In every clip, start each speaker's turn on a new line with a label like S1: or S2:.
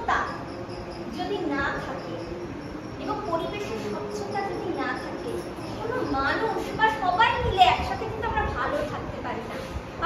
S1: স্বচ্ছতা যদি না থাকে এবং পরিবেশের স্বচ্ছতা যদি না থাকে, কোনো মানুষ বা সবাই মিলে একসাথে কিন্তু আমরা ভালো থাকতে পারি না।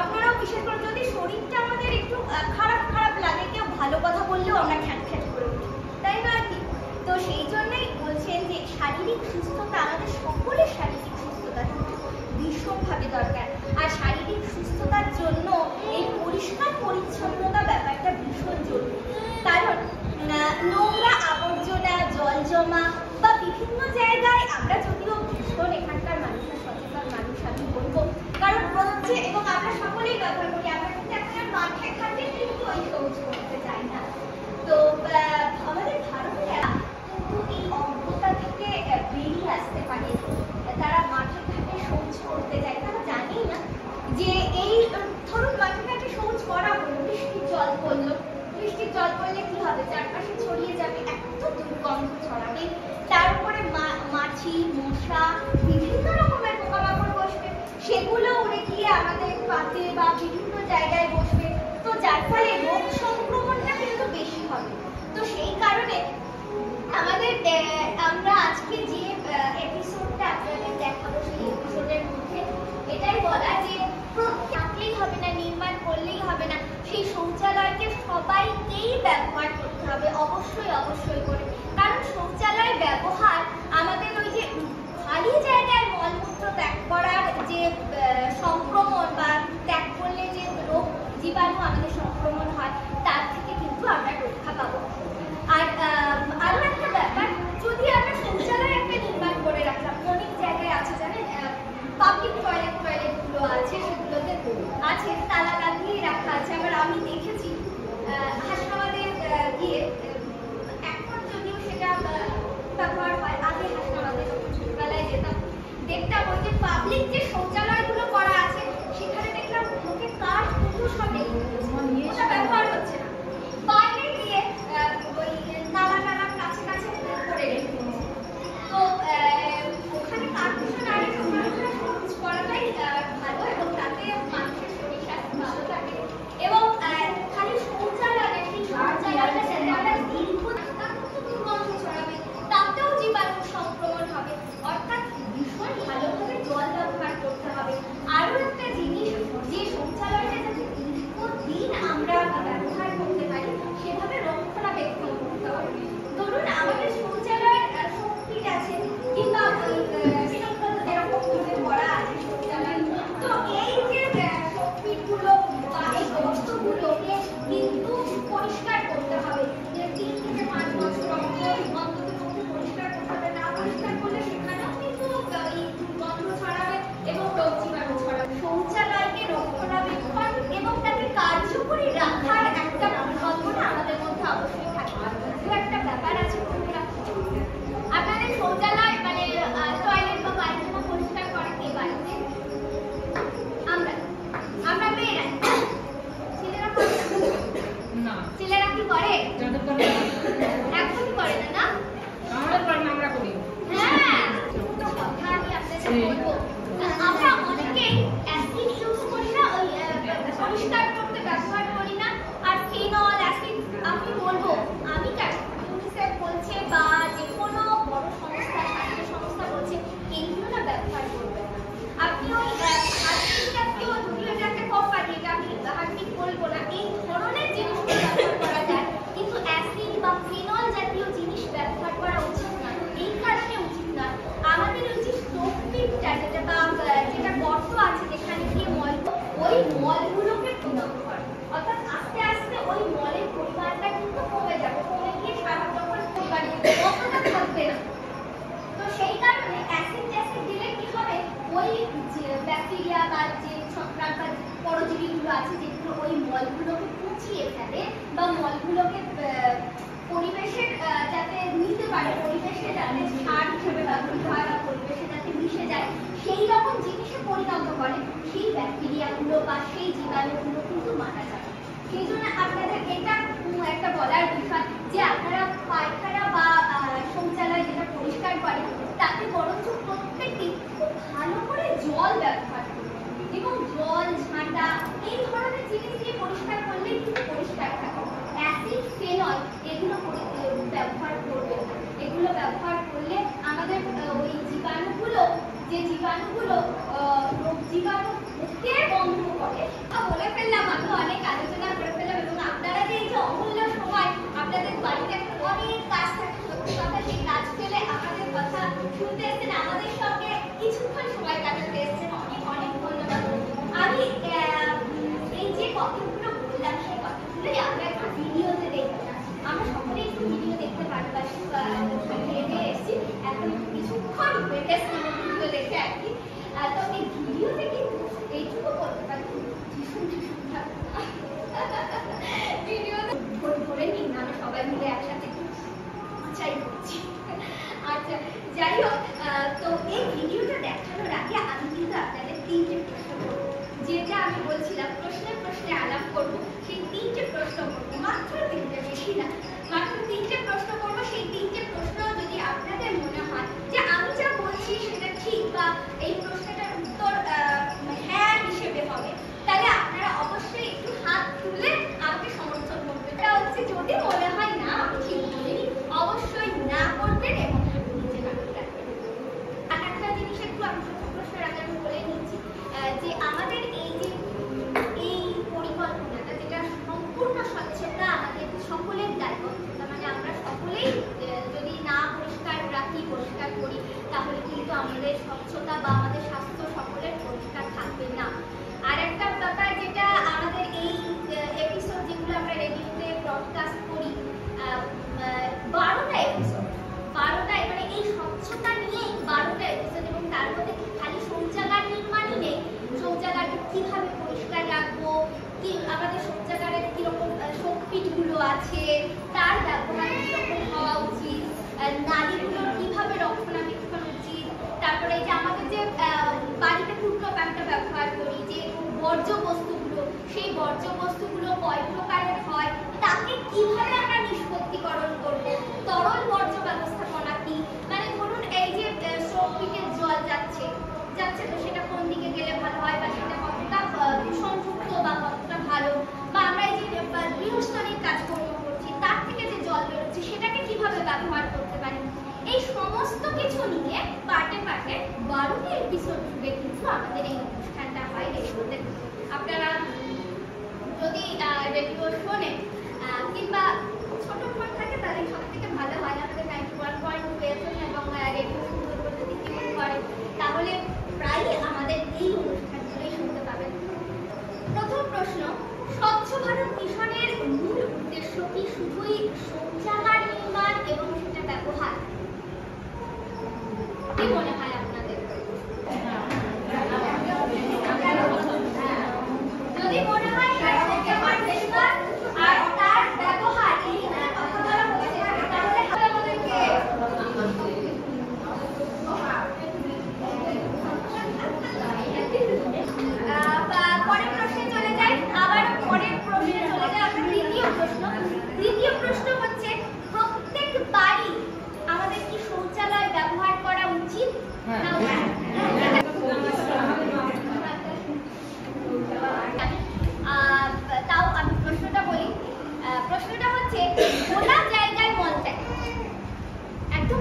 S1: আপনারাও বিশেষ করে যদি শরীরটা আমাদের একটু খারাপ খারাপ লাগে, কেউ ভালো কথা বললেও আমরা খ্যাট খ্যাট করে উঠি, তাই না আর কি? তো সেই জন্যই বলছেন যে শারীরিক সুস্থতা, আমাদের সকলের শারীরিক সুস্থতা ভীষণভাবে দরকার। আর শারীরিক সুস্থতার জন্য এই পরিষ্কার পরিচ্ছন্নতা ব্যাপারটা ভীষণ জরুরি। কারণ নোংরা আবর্জনা, জল জমা বা বিভিন্ন জায়গায়, আমরা যদিও ভীষণ এখানকার মানুষের সচেতন মানুষ আমি বলবো, কারণ হচ্ছে এবং আমরা সকলেই ব্যবহার করি, আমরা কিন্তু এখন মাঠে ঘাটে কিন্তু ওই শৌচ করতে চাই না। তো আমাদের ভারতীয়রা কিন্তু এই অজ্ঞতা থেকে বেরিয়ে আসতে পারে। তারা মাঠে ঘাটে শৌচ করতে যায়, তারা জানেই না যে এই ধরুন মাঠে ঘাটে শৌচ করা হলো, বৃষ্টির জল পড়লো, বৃষ্টির জল পড়লে কি হবে, চারপাশে ছড়িয়ে যাবে, এত দুর্গন্ধ ছড়াবে, তার উপরে মাছি, মশা, বিভিন্ন রকমের পোকামাকড় বসবে, সেগুলো উড়ে গিয়ে আমাদের পাতে বা বিভিন্ন জায়গায় বসবে, তো যার ফলে রোগ সংক্রমণটা কিন্তু বেশি হবে। তো সেই কারণে আমাদের আমরা আজকে যে এপিসোডটা আপনাদের দেখাবো, সেই এপিসোডের মধ্যে এটাই বলা যে থাকলেই হবে না, নির্মাণ করলেই হবে না, সেই শৌচালয়কে সবাইকেই ব্যবহার করতে হবে, অবশ্যই অবশ্যই করে। কারণ শৌচালয় ব্যবহার আমাদের ওই যে খালি জায়গায় মলমূত্র ত্যাগ করার যে সংক্রমণ বা ত্যাগ করলে যে রোগ জীবাণু আমাদের সংক্রমণ হয়, তার থেকে কিন্তু আমরা রক্ষা পাবো। আর আরো একটা ব্যাপার, যদি আমরা শৌচালয় একটা নির্মাণ করে রাখলাম, অনেক জায়গায় আছে জানেন, পাবলিক টয়লেট গুলো আছে, সেগুলোতে আছে তালা লাগিয়ে রাখা আছে। আবার আমি দেখেছি হাসনাবাদে গিয়ে, এখন যদিও সেটা ব্যবহার হয়, আগে হাসনাবাদে যখন ছোটবেলায় যেতাম দেখতাম ওই যে পাবলিক যে শৌচালয়গুলো করা আছে, সেখানে দেখলাম লোকে কাঠ কুটো সবে ওটা ব্যবহার হচ্ছে না, বাইরে গিয়ে ওই নালা নালার কাছে কাছে করে রেখে। তো ওখানে কাঠ কুটো না রেখে শৌচ করাটাই ভালো, এবং তাতে মানুষের শরীর স্বাস্থ্য ভালো থাকে। এবং খালি শৌচালয়, সেই শৌচালয়টা সাথে আমরা দীর্ঘ দুর্গন্ধ ছড়াবে, তাতেও জীবাণু সংক্রমণ হবে। অর্থাৎ ভীষণ ভালোভাবে জল ব্যবহার করতে হবে। আরো একটা জিনিস, যে শৌচালয়টা যাতে দীর্ঘদিন আমরা ব্যবহার করতে পারি, সেভাবে রক্ষণাবেক্ষণ করতে হবে। ধরুন আমাদের শৌচালয়ের শক্তি আছে, কিংবা এরকম ভাবে করা আছে শৌচালয়, তো এই যে শক্তিগুলো বা এই বস্তুগুলোকে কিন্তু পরিষ্কার করতে হবে, 3 থেকে 5 বছর অন্তত পরিষ্কার করতে হবে। না পরিষ্কার করলে সেখানেও কিন্তু এই দুর্গন্ধ ছড়াবে এবং রোগ জীবাণু ছড়াবে। শৌচালয়কে রক্ষণাবেক্ষণ এবং তাকে কার্যকরী রাখার একটা পরিকল্পনা আমাদের মধ্যে অবশ্যই থাকতে হবে। একটা ব্যাপার আছে বন্ধুরা, আপনাদের শৌচালয় মানে টয়লেট বা পায়খানা পরিষ্কার করে কে বাড়িতে? আমরা মেয়েরা, ছেলেরা করে না? ছেলেরা কি করে? একদমই করে না, না? আমরা করি। হ্যাঁ, তো কথা আমি আপনাদের বলবো, আমরা অনেকেই অ্যাসিড ইউজ করি না, ওই পরিষ্কার করতে ব্যবহার করি না, আর ফিনল অ্যাসিড, আমি বলবো, আমি ইউনিসেফ বলছে বা যে কোনো বড় সংস্থা, স্বাস্থ্য সংস্থা বলছে, এইগুলো না ব্যবহার করবেন না। আপনি ওই হার্পিক জাতীয়, যদিও এটা একটা কোম্পানি, এটা আমি হার্পিক বলবো না, এই ধরনের জিনিসগুলো ব্যবহার করা যায়, কিন্তু অ্যাসিড বা ফিনল জাতীয় জিনিস ব্যবহার করা উচিত না। এই কারণে উচিত না, আমাদের ওই যে স্টোভপিটটা যেটা বা যেটা গর্ত আছে যেখানে গিয়ে মল, ওই মলগুলোকে পরিণত করে, অর্থাৎ আস্তে আস্তে ওই মলের পরিমাণটা কিন্তু কমে যাবে, কমে গিয়ে সারা যখন অতটা থাকবে না। তো সেই কারণে অ্যাসিড দিলে কি হবে, ওই ব্যাকটেরিয়া বা যে ছত্রাক বা পরজীবীগুলো আছে, যেগুলো ওই মলগুলোকে পচিয়ে ফেলে বা মলগুলোকে পরিবেশের যাতে নিতে পারে, পরিবেশে যাতে সার হিসেবে ব্যবহৃত হয় বা পরিবেশে যাতে মিশে যায়, সেই রকম জিনিসে পরিণত করে, সেই ব্যাকটেরিয়াগুলো বা সেই জীবাণুগুলো কিন্তু মারা যায়। সেই জন্য আপনাদের এটা একটা বলার বিষয় যে আপনারা পায়খানা বা শৌচালয় যেটা পরিষ্কার করেন, তাতে বরঞ্চ প্রত্যেকটি খুব ভালো করে জল ব্যবহার করুন, এবং জল, ঝাঁটা এই ধরনের জিনিস দিয়ে পরিষ্কার করলেই কিন্তু পরিষ্কার থাকে। অ্যাসিড, ফেনল এগুলো খেয়ে এসেছি, এখন কিছুক্ষণ হয়েছে ভিডিও দেখে আর কি। তো এই ভিডিওতে কিন্তু এইটুকু বলতে পারি ভীষণ ভিডিও ধরে নিন না, আমরা সবাই মিলে একসাথে চাই করছি। আচ্ছা যাই হোক, তো এই ভিডিওটা দেখানোর আগে আমি কিন্তু আপনাদের 3টে প্রশ্ন করবো, যেটা আমি বলছিলাম প্রশ্নে প্রশ্নে আলাপ করবো। সেই 3টে প্রশ্ন করবো, মাত্র 3টে, বেশি না, মাত্র 3টে প্রশ্ন করবো। সেই 3টে প্রশ্ন যদি আপনাদের মনে হয় যে আমি যা বলছি সেটা ঠিক বা এই প্রশ্নটার উত্তর হ্যাঁ হিসেবে হবে, তাহলে আপনারা অবশ্যই একটু হাত তুলে আমাকে সমর্থন করবেন। এটা হচ্ছে যদি মনে হয় না আমি ঠিক বলিনি, অবশ্যই না করবেন এবং নিচে রাখবেন। আর একটা জিনিস একটু আমি প্রশ্নের আগে আমি বলে নিচ্ছি যে আমাদের এই যে এই পরিকল্পনাটা, যেটা সম্পূর্ণ স্বচ্ছতা আমাদের সকলের দায়বদ্ধতা, মানে আমরা সকলেই যদি না পরিষ্কার রাখি, পরিষ্কার করি, তাহলে কিন্তু আমাদের স্বচ্ছতা বা আমাদের স্বাস্থ্য সকলের পরিষ্কার থাকবে না। আর একটা ব্যাপার যেটা আমাদের এই এপিসোড যেগুলো আমরা রেডিওতে ব্রডকাস্ট করি, 12টা এপিসোড, 12টায় মানে এই স্বচ্ছতা নিয়েই 12টা এপিসোড, এবং তার মধ্যে খালি শৌচাগার নির্মাণই নেই, শৌচাগারকে কিভাবে পরিষ্কার রাখবো, কি আমাদের শৌচাগারের কিরকম শোকপিটগুলো আছে, তার ব্যবহার কিরকম হওয়া উচিত, নালীগুলোর কিভাবে রক্ষণাবেক্ষণ উচিত, তারপরে যে আমাদের যে বাড়িতে টুকরো প্যান্টটা ব্যবহার করি, যে বর্জ্য বস্তুগুলো, সেই বর্জ্য বস্তুগুলো কয় প্রকারের হয়, তাকে কিভাবে আমরা নিষ্পত্তিকরণ করবো, তরল বর্জ্য ব্যবস্থাপনা কি, মানে ধরুন এই যে শোকপিটের জল যাচ্ছে তো সেটা কোন দিকে গেলে ভালো হয়, বা সেটা কতটা দূষণযুক্ত বা কতটা ভালো, বা আমরা এই যে গৃহস্থালির কাজকর্ম করছি তার থেকে যে জল বেরোচ্ছে সেটাকে কিভাবে ব্যবহার করতে পারি, এই সমস্ত কিছু নিয়ে পার্টে পার্টে 12টা এপিসোড জুড়ে কিন্তু আমাদের এই অনুষ্ঠানটা হয় রেডিওতে। আপনারা যদি রেডিও শোনেন কিংবা ছোট ফোন থাকে তাহলে সব থেকে ভালো হয়, আমাদের 91.2 FM এবং রেডিও সুন্দরবন যদি ক্লিক করেন তাহলে প্রায়ই আমাদের এই অনুষ্ঠানগুলোই শুনতে পাবেন। প্রথম প্রশ্ন, স্বচ্ছ ভারত মিশনের মূল উদ্দেশ্য কি শুধুই শৌচাগার নির্মাণ এবং সেটা ব্যবহার? কি মনে হয় আপনাদের? যদি মনে হয় শৌচাগার নির্মাণ আর তার ব্যবহার এই কথা বলা হচ্ছে, তাহলে আমাদেরকে পরের প্রশ্নে চলে যাই। আবার পরের প্রশ্নে চলে যাই আমরা। তৃতীয় প্রশ্ন হচ্ছে, প্রত্যেক বাড়ি আমাদের কি শৌচালয় ব্যবহার করা উচিত? তাও আমি প্রশ্নটা বলি। প্রশ্নটা হচ্ছে, খোলা জায়গায় মলত্যাগ, একদম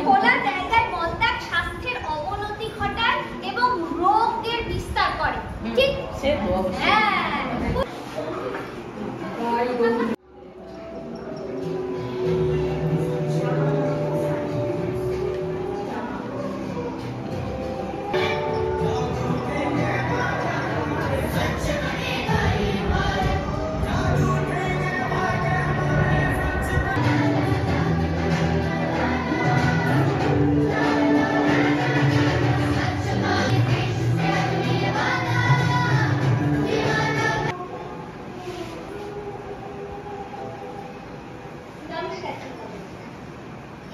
S1: খোলা জায়গায় মলত্যাগ স্বাস্থ্যের অবনতি ঘটায় এবং রোগের বিস্তার করে, ঠিক? হ্যাঁ।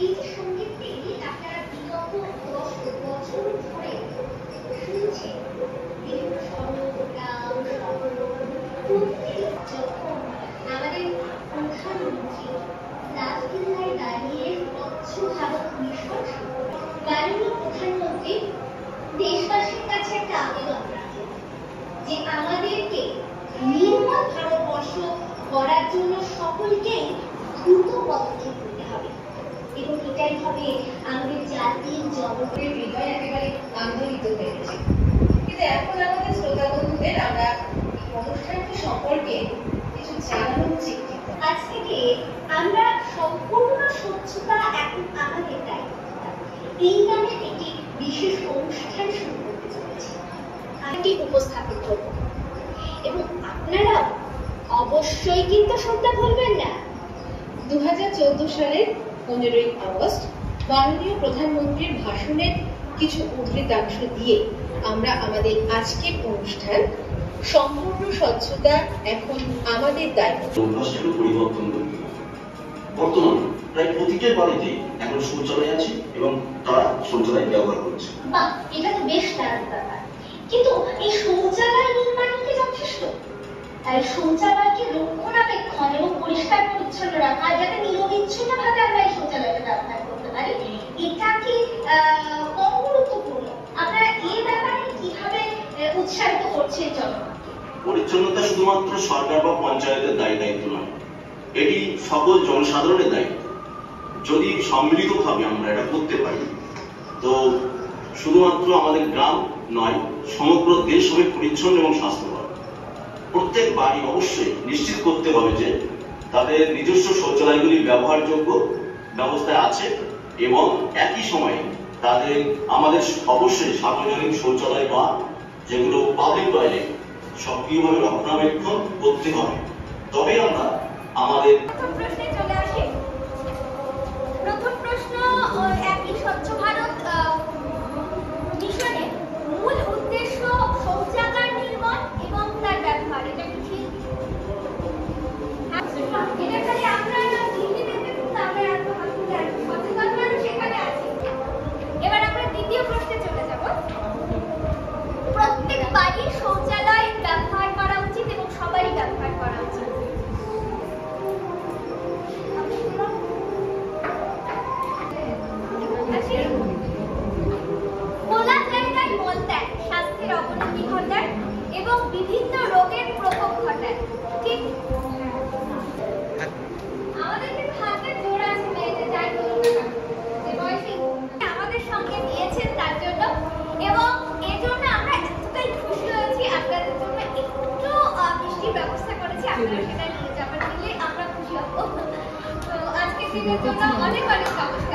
S1: এই যে সঙ্গীতটি আপনারা বিগত 10 বছর ধরে শুনছেন, বিভিন্ন সর্বগ্রাম যখন আমাদের প্রধানমন্ত্রী লালকেল্লায় দাঁড়িয়ে স্বচ্ছ ভারত মিশন মাননীয় প্রধানমন্ত্রী দেশবাসীর কাছে একটা আবেদন রাখেন যে আমাদেরকে নির্মল ভারতবর্ষ গড়ার জন্য সকলকেই দ্রুত পদক্ষেপ নিতে হবে, এবং এটাই হবে আমাদের জাতির জনগণের হৃদয় একেবারে আন্দোলিত হয়েছে। কিন্তু এখন আমাদের শ্রোতা বন্ধুদের আমরা এই অনুষ্ঠানটি সম্পর্কে কিছু জানানো উচিত। আজ থেকে আমরা সম্পূর্ণ স্বচ্ছতা এখন আমাদের দায়িত্ব, এই নামে একটি বিশেষ অনুষ্ঠান শুরু করতে চলেছি। আমি উপস্থাপন করব এবং আপনারা অবশ্যই কিন্তু শুনতে ভুলবেন না। 2014 সালের
S2: 15ই আগস্ট মাননীয় প্রধানমন্ত্রীর ভাষণের কিছু উদ্ধৃতাংশ দিয়ে আমরা আমাদের আজকের অনুষ্ঠান সম্পূর্ণ স্বচ্ছতা এখন আমাদের দায়িত্ব
S3: পরিবর্তন করতে হবে। বর্তমানে প্রায় প্রতিটা বাড়িতে এখন শৌচালয় আছে এবং তারা শৌচালয় ব্যবহার করছে।
S1: বাহ, এটা তো বেশ দারুণ ব্যাপার। কিন্তু এই শৌচালয় নির্মাণ কি যথেষ্ট? তাই শৌচালয়কে রক্ষণাবেক্ষণ এবং পরিষ্কার পরিচ্ছন্ন রাখা, যাতে নিরবিচ্ছিন্নভাবে আমরা এই শৌচালয়টা ব্যবহার করতে পারি, এটা কি কম গুরুত্বপূর্ণ? আপনারা এই ব্যাপারে কিভাবে উৎসাহিত করছেন জনগণকে?
S3: পরিচ্ছন্নতা শুধুমাত্র সরকার বা পঞ্চায়েতের দায়িত্ব নয়, এটি সকল জনসাধারণের দায়িত্ব। যদি সম্মিলিতভাবে আমরা এটা করতে পারি, তো শুধুমাত্র আমাদের গ্রাম নয়, সমগ্র দেশ হবে পরিচ্ছন্ন এবং স্বাস্থ্যকর। প্রত্যেক বাড়ি অবশ্যই নিশ্চিত করতে হবে যে তাদের নিজস্ব শৌচালয়গুলি ব্যবহারযোগ্য ব্যবস্থায় আছে এবং একই সময়ে তাদের আমাদের অবশ্যই সার্বজনীন শৌচালয় বা যেগুলো পাবলিক টয়লেট সক্রিয়ভাবে রক্ষণাবেক্ষণ করতে হবে। তবে আমরা আমাদের
S1: প্রশ্নে চলে আসি। প্রথম প্রশ্ন, একই স্বচ্ছ ভারত মিশনের মূল উদ্দেশ্য শৌচাগার নির্মাণ এবং তার ব্যবহার, এটা কি ঠিক? এটা খালি আমরা সচেতন মানুষ এখানে আছি। এবার আমরা দ্বিতীয় প্রশ্নে চলে যাব। প্রত্যেক বাড়ির শৌচালয় ব্যবহার করা উচিত এবং সবারই ব্যবহার করা উচিত। খোলা জায়গায় মলত্যাগ স্বাস্থ্যের অবনতি ঘটায় এবং বিভিন্ন রোগের প্রকোপ ঘটায়, ঠিক? আমাদের কিন্তু হাতের জোর আছে মেয়েদের, যাই বলুন না যে বয়সী আমাদের সঙ্গে দিয়েছেন তার জন্য, এবং এজন্য আমরা এতটাই খুশি হয়েছি। আপনাদের জন্য একটু মিষ্টির ব্যবস্থা করেছি, আপনারা সেটা নিয়ে যাবেন, দিলে আমরা খুশি হব। তো আজকে দিনের জন্য অনেক অনেক নমস্কার।